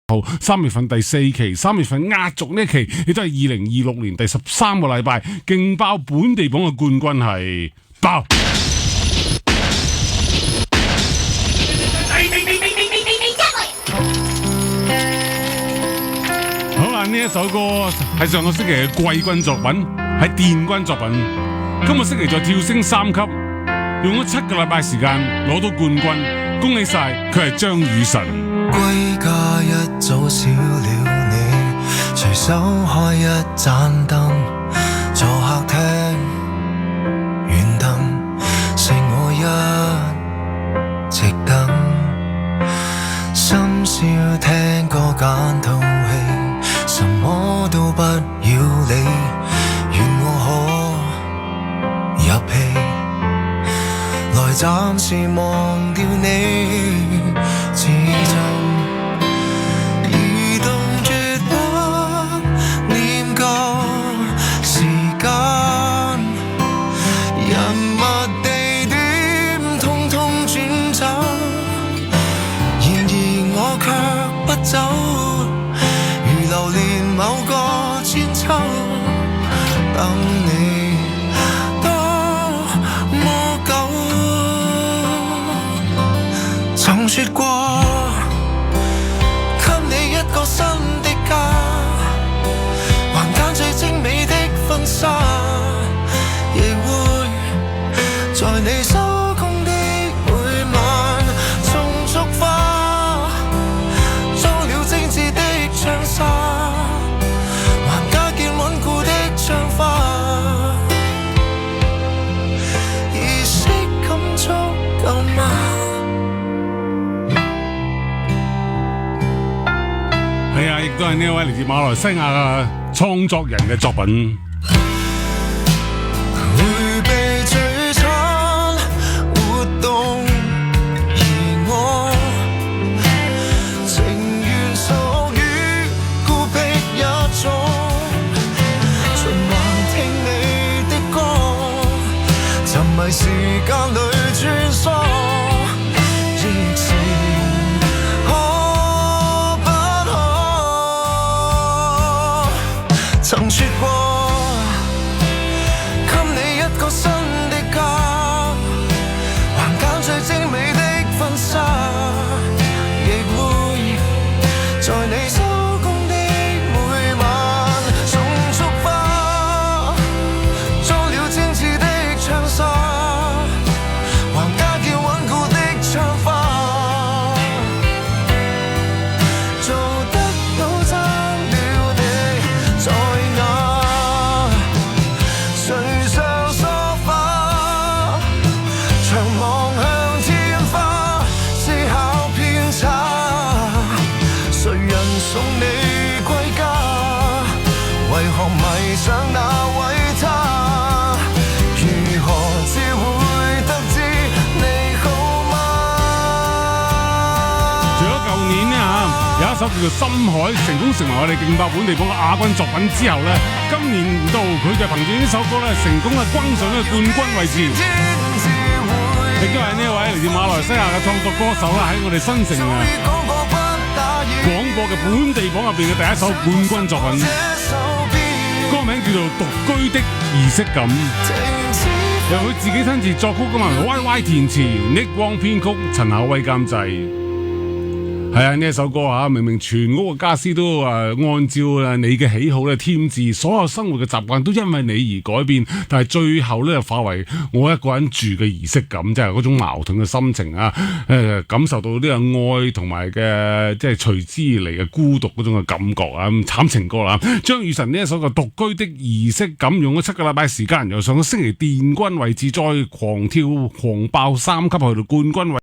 3月份第4期，3月份壓軸呢一期，亦都係2026年第13個禮拜，勁爆本地榜嘅冠軍係爆。好啦，呢一首歌係上個星期嘅季軍作品，係殿軍作品。今個星期再跳升3級，用咗7個禮拜時間攞到冠軍，恭喜晒！佢係張雨晨。歸家一早少了你，隨手開一盞燈，坐客廳遠燈，剩我一直等，深宵聽歌揀套戲，什麼都不要理，願我可入戲，來暫時忘掉你，始終移動絕不念舊時間，人物地點通通轉走，然而我卻不走，如流連某個千秋，等你多麼久，曾說過給你一個新的家，還揀最精美的婚紗，亦會在你收工的每晚種束花，裝了精緻的長紗，還加建穩固的窗花，儀式感足夠嗎？係啊，亦都係呢一位嚟自馬來西亞嘅創作人嘅作品。迴避璀璨活動，而我情願屬於孤僻一種，循環聽你的歌，沉迷時間裏穿梭，亦是可不可？曾說過給你一個新的家，還揀最精美的婚紗，亦會在你收工的每晚種束花，裝了精緻的長紗，還加建穩固的窗花，做得到爭了你在眼，睡上梳化，長望向天花，思考偏差，誰人送你歸家？為何迷上那位他？如何只會得知你好嗎？除咗舊年呢有一首叫做《深海》成功成為我哋勁爆本地榜嘅亞軍作品之後呢，今年度佢就憑住呢首歌呢成功嘅轟上咗冠軍位置，亦都係呢一位嚟自馬來西亞嘅創作歌手啦，喺我哋新城廣播嘅本地榜入邊嘅第一首冠軍作品，歌名叫做《獨居的儀式感》，由佢自己親自作曲噶嘛，YY 填詞，Nick Wong 編曲，陳巧威監製。係啊，呢一首歌啊，明明全屋嘅家私都按照你嘅喜好咧添置，所有生活嘅習慣都因為你而改變，但係最後咧就化為我一個人住嘅儀式感，即係嗰種矛盾嘅心情啊，感受到呢個愛同埋嘅即係隨之而嚟嘅孤獨嗰種嘅感覺啊，慘情歌啦。張雨晨呢一首嘅獨居的儀式感，用咗7個禮拜時間，由上個星期殿軍位置再狂跳狂爆3級去到冠軍位。